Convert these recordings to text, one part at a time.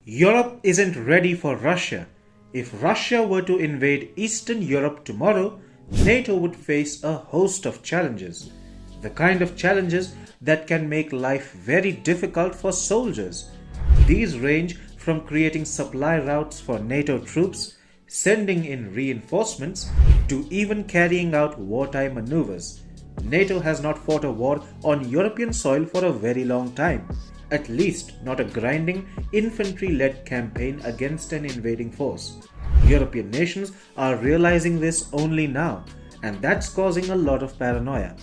Europe isn't ready for Russia. If Russia were to invade Eastern Europe tomorrow, NATO would face a host of challenges. The kind of challenges that can make life very difficult for soldiers. These range from creating supply routes for NATO troops, sending in reinforcements, to even carrying out wartime maneuvers. NATO has not fought a war on European soil for a very long time. At least not a grinding, infantry-led campaign against an invading force. European nations are realizing this only now, and that's causing a lot of paranoia.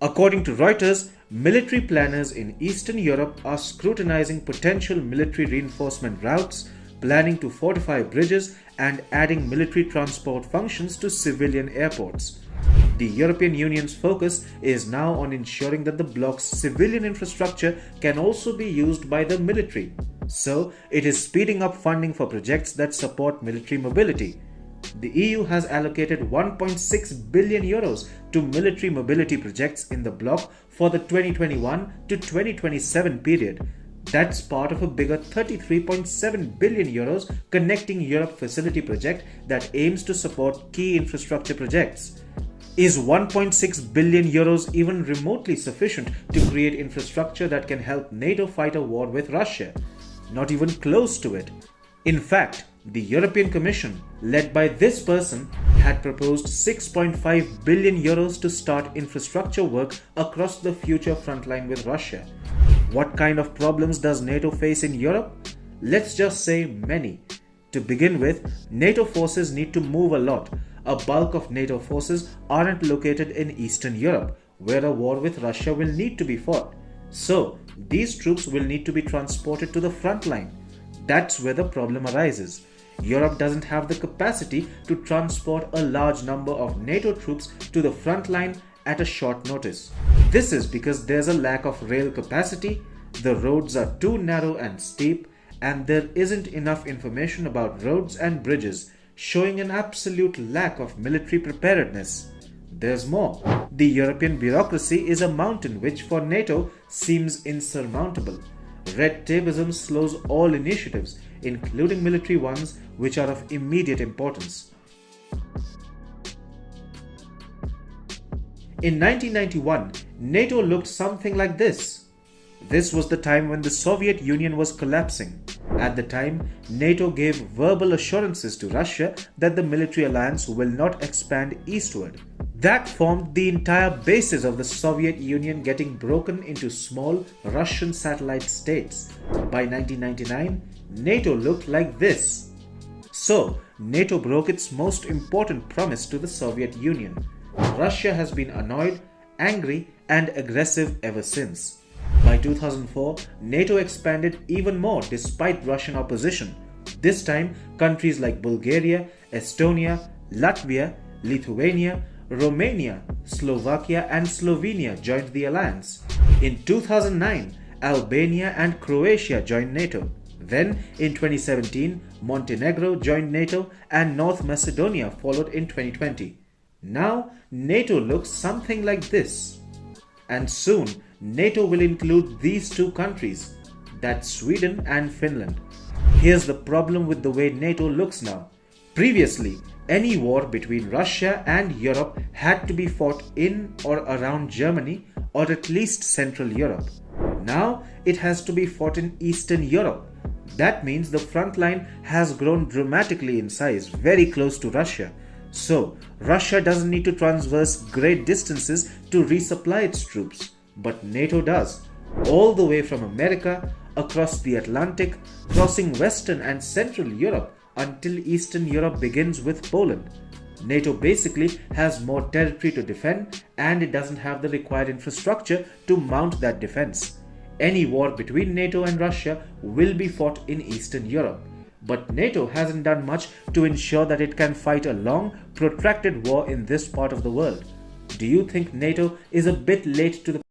According to Reuters, military planners in Eastern Europe are scrutinizing potential military reinforcement routes, planning to fortify bridges, and adding military transport functions to civilian airports. The European Union's focus is now on ensuring that the bloc's civilian infrastructure can also be used by the military. So, it is speeding up funding for projects that support military mobility. The EU has allocated 1.6 billion euros to military mobility projects in the bloc for the 2021 to 2027 period. That's part of a bigger 33.7 billion euros Connecting Europe facility project that aims to support key infrastructure projects. Is 1.6 billion euros even remotely sufficient to create infrastructure that can help NATO fight a war with Russia? Not even close to it. In fact, the European Commission, led by this person, had proposed 6.5 billion euros to start infrastructure work across the future frontline with Russia. What kind of problems does NATO face in Europe? Let's just say many. To begin with, NATO forces need to move a lot. A bulk of NATO forces aren't located in Eastern Europe, where a war with Russia will need to be fought. So, these troops will need to be transported to the front line. That's where the problem arises. Europe doesn't have the capacity to transport a large number of NATO troops to the front line at a short notice. This is because there's a lack of rail capacity, the roads are too narrow and steep, and there isn't enough information about roads and bridges, showing an absolute lack of military preparedness. There's more. The European bureaucracy is a mountain which for NATO seems insurmountable. Red tapeism slows all initiatives, including military ones, which are of immediate importance. In 1991, NATO looked something like this. This was the time when the Soviet Union was collapsing. At the time, NATO gave verbal assurances to Russia that the military alliance will not expand eastward. That formed the entire basis of the Soviet Union getting broken into small Russian satellite states. By 1999, NATO looked like this. So, NATO broke its most important promise to the Soviet Union. Russia has been annoyed, angry, and aggressive ever since. By 2004, NATO expanded even more despite Russian opposition. This time, countries like Bulgaria, Estonia, Latvia, Lithuania, Romania, Slovakia, and Slovenia joined the alliance. In 2009, Albania and Croatia joined NATO. Then, in 2017, Montenegro joined NATO and North Macedonia followed in 2020. Now, NATO looks something like this. And soon, NATO will include these two countries, that's Sweden and Finland. Here's the problem with the way NATO looks now. Previously, any war between Russia and Europe had to be fought in or around Germany or at least Central Europe. Now, it has to be fought in Eastern Europe. That means the front line has grown dramatically in size, very close to Russia. So, Russia doesn't need to traverse great distances to resupply its troops. But NATO does, all the way from America, across the Atlantic, crossing Western and Central Europe until Eastern Europe begins with Poland. NATO basically has more territory to defend and it doesn't have the required infrastructure to mount that defense. Any war between NATO and Russia will be fought in Eastern Europe. But NATO hasn't done much to ensure that it can fight a long, protracted war in this part of the world. Do you think NATO is a bit late to the